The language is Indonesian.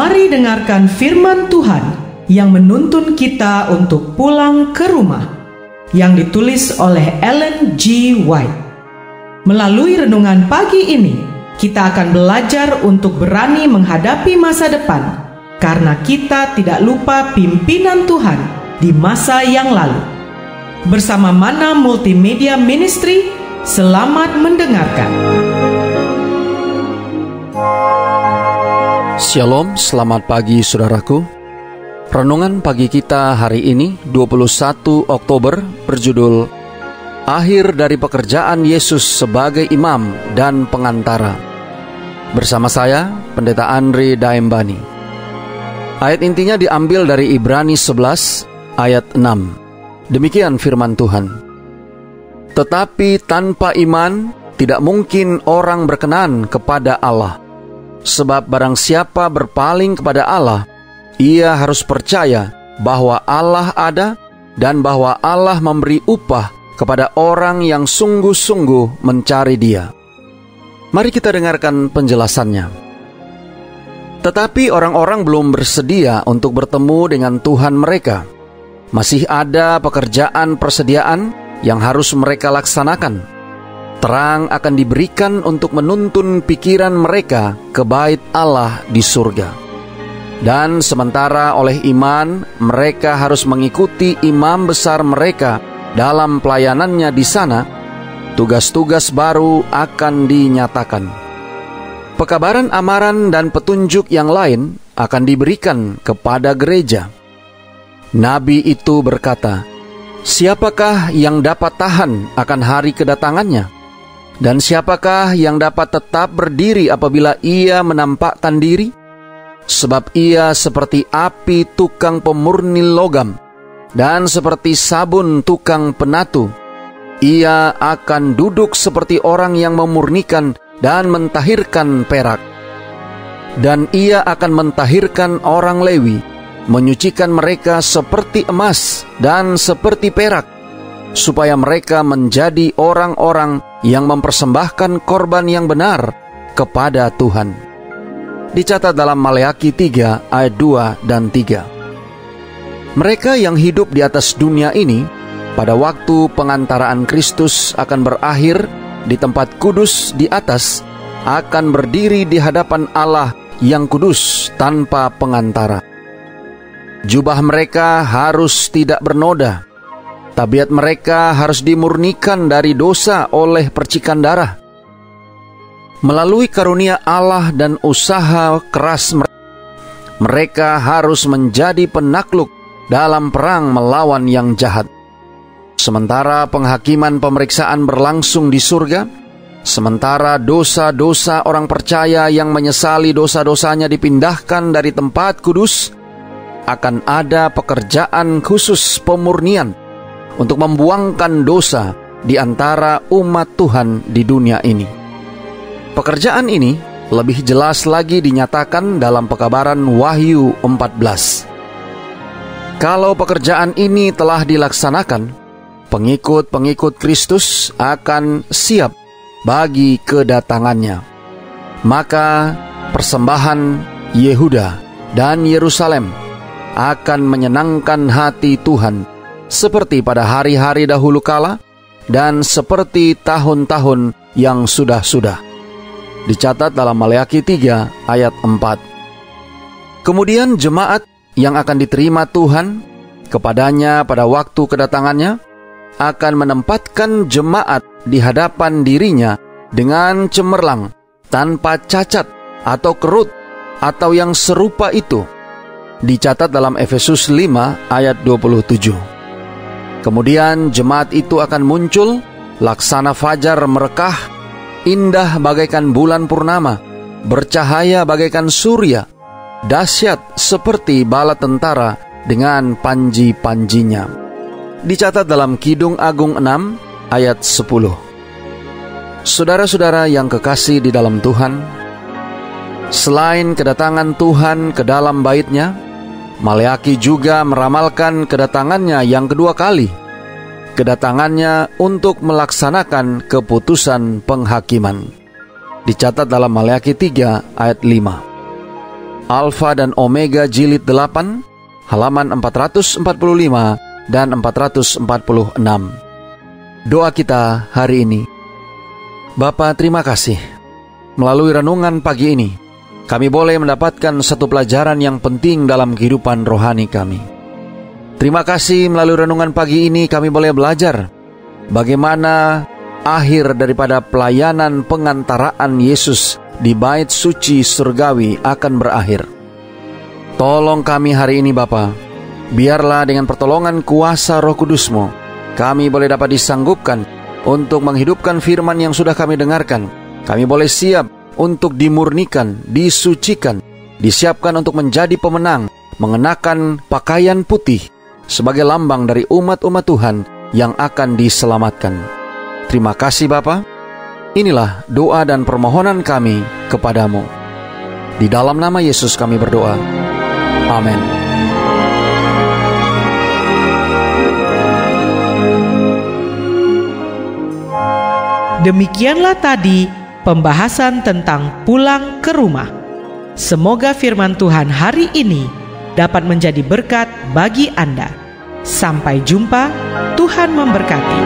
Mari dengarkan firman Tuhan yang menuntun kita untuk pulang ke rumah, yang ditulis oleh Ellen G. White. Melalui renungan pagi ini, kita akan belajar untuk berani menghadapi masa depan, karena kita tidak lupa pimpinan Tuhan di masa yang lalu. Bersama Mana Multimedia Ministry, selamat mendengarkan. Shalom, selamat pagi saudaraku. Renungan pagi kita hari ini 21 Oktober berjudul Akhir dari pekerjaan Yesus sebagai imam dan pengantara. Bersama saya, Pendeta Andre Daembani. Ayat intinya diambil dari Ibrani 11 ayat 6. Demikian firman Tuhan. Tetapi tanpa iman tidak mungkin orang berkenan kepada Allah. Sebab barang siapa berpaling kepada Allah, ia harus percaya bahwa Allah ada dan bahwa Allah memberi upah kepada orang yang sungguh-sungguh mencari Dia. Mari kita dengarkan penjelasannya. Tetapi orang-orang belum bersedia untuk bertemu dengan Tuhan mereka. Masih ada pekerjaan persediaan yang harus mereka laksanakan. Terang akan diberikan untuk menuntun pikiran mereka ke bait Allah di surga. Dan sementara oleh iman, mereka harus mengikuti imam besar mereka dalam pelayanannya di sana, tugas-tugas baru akan dinyatakan. Pekabaran amaran dan petunjuk yang lain akan diberikan kepada gereja. Nabi itu berkata, "Siapakah yang dapat tahan akan hari kedatangannya? Dan siapakah yang dapat tetap berdiri apabila ia menampakkan diri? Sebab ia seperti api tukang pemurni logam, dan seperti sabun tukang penatu. Ia akan duduk seperti orang yang memurnikan dan mentahirkan perak. Dan ia akan mentahirkan orang Lewi, menyucikan mereka seperti emas dan seperti perak, supaya mereka menjadi orang-orang yang mempersembahkan korban yang benar kepada Tuhan." Dicatat dalam Maleakhi 3 ayat 2 dan 3. Mereka yang hidup di atas dunia ini, pada waktu pengantaraan Kristus akan berakhir di tempat kudus di atas, akan berdiri di hadapan Allah yang kudus tanpa pengantara. Jubah mereka harus tidak bernoda. Tabiat mereka harus dimurnikan dari dosa oleh percikan darah. Melalui karunia Allah dan usaha keras mereka harus menjadi penakluk dalam perang melawan yang jahat. Sementara penghakiman pemeriksaan berlangsung di surga, sementara dosa-dosa orang percaya yang menyesali dosa-dosanya dipindahkan dari tempat kudus, akan ada pekerjaan khusus pemurnian untuk membuangkan dosa di antara umat Tuhan di dunia ini. Pekerjaan ini lebih jelas lagi dinyatakan dalam pekabaran Wahyu 14. Kalau pekerjaan ini telah dilaksanakan, pengikut-pengikut Kristus akan siap bagi kedatangannya. Maka persembahan Yehuda dan Yerusalem akan menyenangkan hati Tuhan, seperti pada hari-hari dahulu kala dan seperti tahun-tahun yang sudah-sudah. Dicatat dalam Maleakhi 3 ayat 4. Kemudian jemaat yang akan diterima Tuhan kepadanya pada waktu kedatangannya akan menempatkan jemaat di hadapan dirinya dengan cemerlang, tanpa cacat atau kerut atau yang serupa itu. Dicatat dalam Efesus 5 ayat 27. Kemudian jemaat itu akan muncul laksana fajar merekah, indah bagaikan bulan purnama, bercahaya bagaikan surya, dahsyat seperti bala tentara dengan panji-panjinya. Dicatat dalam Kidung Agung 6 ayat 10. Saudara-saudara yang kekasih di dalam Tuhan, selain kedatangan Tuhan ke dalam bait-Nya, Maleakhi juga meramalkan kedatangannya yang kedua kali. Kedatangannya untuk melaksanakan keputusan penghakiman. Dicatat dalam Maleakhi 3 ayat 5. Alfa dan Omega Jilid 8, halaman 445 dan 446. Doa kita hari ini. Bapa, terima kasih. Melalui renungan pagi ini, kami boleh mendapatkan satu pelajaran yang penting dalam kehidupan rohani kami. Terima kasih, melalui renungan pagi ini kami boleh belajar bagaimana akhir daripada pelayanan pengantaraan Yesus di bait suci surgawi akan berakhir. Tolong kami hari ini Bapa, biarlah dengan pertolongan kuasa Roh Kudus-Mu, kami boleh dapat disanggupkan untuk menghidupkan firman yang sudah kami dengarkan. Kami boleh siap untuk dimurnikan, disucikan, disiapkan untuk menjadi pemenang, mengenakan pakaian putih sebagai lambang dari umat-umat Tuhan yang akan diselamatkan. Terima kasih Bapa. Inilah doa dan permohonan kami kepadamu. Di dalam nama Yesus kami berdoa. Amin. Demikianlah tadi pembahasan tentang pulang ke rumah. Semoga firman Tuhan hari ini dapat menjadi berkat bagi Anda. Sampai jumpa, Tuhan memberkati.